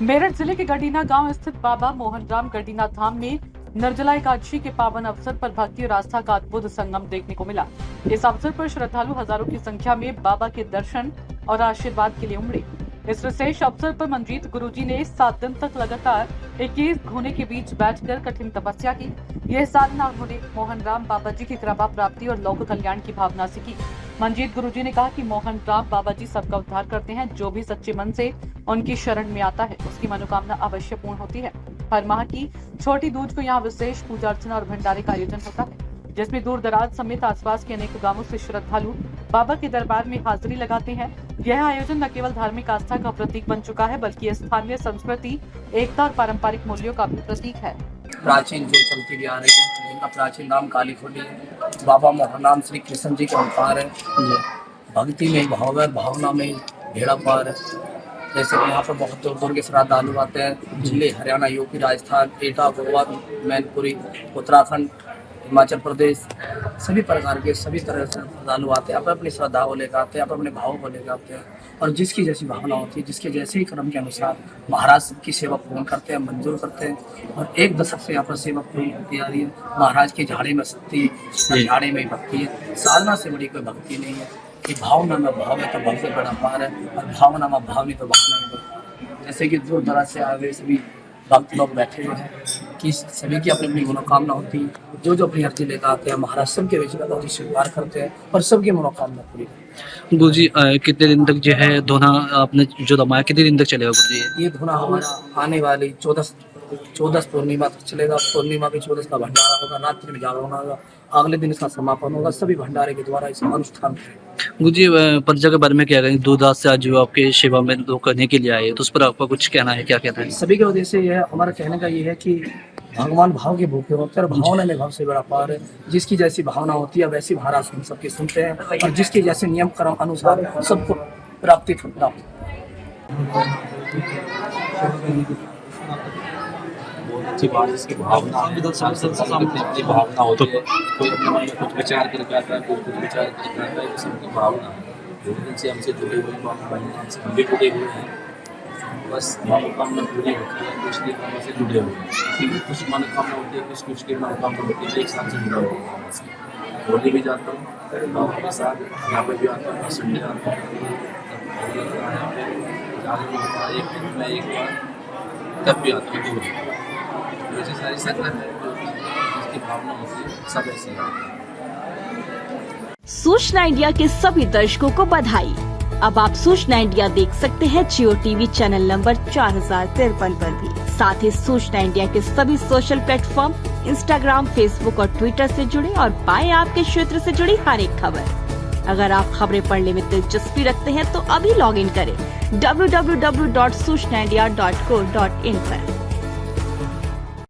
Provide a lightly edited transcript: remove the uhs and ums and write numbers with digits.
मेरठ जिले के गडीना गांव स्थित बाबा मोहनराम गडीना धाम में निर्जला एकादशी के पावन अवसर पर भक्ति और आस्था का अद्भुत संगम देखने को मिला। इस अवसर पर श्रद्धालु हजारों की संख्या में बाबा के दर्शन और आशीर्वाद के लिए उमड़े। इस विशेष अवसर पर मंजीत गुरुजी ने 7 दिन तक लगातार 21 घोने के बीच बैठकर कठिन तपस्या की। यह साधना उन्होंने मोहनराम बाबा जी की कृपा प्राप्ति और लोक कल्याण की भावना से की। मंजीत गुरुजी ने कहा कि मोहनराम बाबा जी सबका उद्धार करते हैं। जो भी सच्चे मन से उनकी शरण में आता है उसकी मनोकामना अवश्य पूर्ण होती है। हर माह की छोटी दूज को यहाँ विशेष पूजा अर्चना और भंडारे का आयोजन होता है, जिसमें दूर दराज समेत आसपास के अनेक गांवों से श्रद्धालु बाबा के दरबार में हाजिरी लगाते हैं। यह आयोजन न केवल धार्मिक आस्था का प्रतीक बन चुका है, बल्कि स्थानीय संस्कृति, एकता और पारंपरिक मूल्यों का भी प्रतीक है। प्राचीन जो चलती भी आ रही है, इनका प्राचीन नाम काली खोली है। बाबा मोहनराम श्री कृष्ण जी का अवतार है। भक्ति में भाव है, भावना में भेड़ा पार है। जैसे कि यहाँ पर बहुत दूर दूर के श्रद्धालु आते हैं। दिल्ली, हरियाणा, यूपी, राजस्थान, एटा, गोवा, मैनपुरी, उत्तराखंड, हिमाचल प्रदेश, सभी प्रकार के सभी तरह से श्रद्धालु आते हैं। अपनी श्रद्धा को लेकर आते हैं, अपने भाव को लेकर आते हैं और जिसकी जैसी भावना होती है, जिसके जैसे ही क्रम के अनुसार महाराज की सेवा पूर्ण करते हैं, मंजूर करते हैं। और 1 दशक से यहाँ पर सेवा पूर्ण होती आ रही है। महाराज की झाड़ी में शक्ति, झाड़ी में भक्ति है। साधना से बड़ी कोई भक्ति नहीं है कि भावना में भाव है तो भाव से बड़ा पार है, और भावना में भाव नहीं तो भावना में। जैसे कि दूर दराज से आए सभी भक्त लोग बैठे हुए हैं कि सभी की अपनी अपनी मनोकामना होती है। जो अपनी अर्जी लेकर आते हैं, महाराज सबके बीच में स्वीकार करते हैं और सबकी मनोकामना पूरी करते हैं। गुरुजी कितने दिन तक जो है धोना आपने जो दमाया, कितने दिन तक चलेगा गुरुजी? ये धोना हमारा आने वाली 14 पूर्णिमा तक चलेगा। पूर्णिमा की 14 का भंडारा होगा, रात्रि में जागरण होगा, अगले दिन इसका समापन होगा। सभी भंडारे के द्वारा इसका अनुष्ठान करेंगे। गुरुजी परिचय के बारे में क्या कहेंगे? दूरदराज से आज जो आपके सेवा में लोग करने के लिए आए, तो उस पर आपका कुछ कहना है, क्या कहना है? सभी के उद्देश्य ये है, हमारा कहने का ये है कि भगवान भाव के भूखे होते हैं और भावना में भाव से बड़ा पार है। जिसकी जैसी भावना होती है वैसी महाराज हम सबकी सुनते हैं और जिसके जैसे नियम क्रम अनुसार सबको प्राप्ति प्राप्त। अच्छी बात, इसकी भावना अपनी भावना होती है। कोई अपने मन में कुछ विचार करके आता है, कोई कुछ विचार करके आता है, सबकी भावना है। बहुत दिन से हमसे जुड़े हुए हमसे हम भी जुड़े हुए हैं। बस मनोकामना पूरी होती है तो इसलिए हम से जुड़े हुए हैं। क्योंकि कुछ मनोकामना होती है, कुछ की मनोकामना होती है, एक साथ से जुड़ा हुआ है। होली भी जाता हूँ गाँव के साथ, यहाँ पर भी आता हूँ, संडे आता हूँ, एक दिन में एक बार तब भी आता हूँ। ऐसी सारी संगत है जिसकी भावना होती है, सब ऐसे है। सूचना इंडिया के सभी दर्शकों को बधाई। अब आप सूचना इंडिया देख सकते हैं जियो टीवी चैनल नंबर 4053 पर भी। साथ ही सूचना इंडिया के सभी सोशल प्लेटफॉर्म इंस्टाग्राम, फेसबुक और ट्विटर से जुड़े और पाएं आपके क्षेत्र से जुड़ी हर एक खबर। अगर आप खबरें पढ़ने में दिलचस्पी रखते हैं तो अभी लॉग इन करें www.सूचनाindia.co.in पर।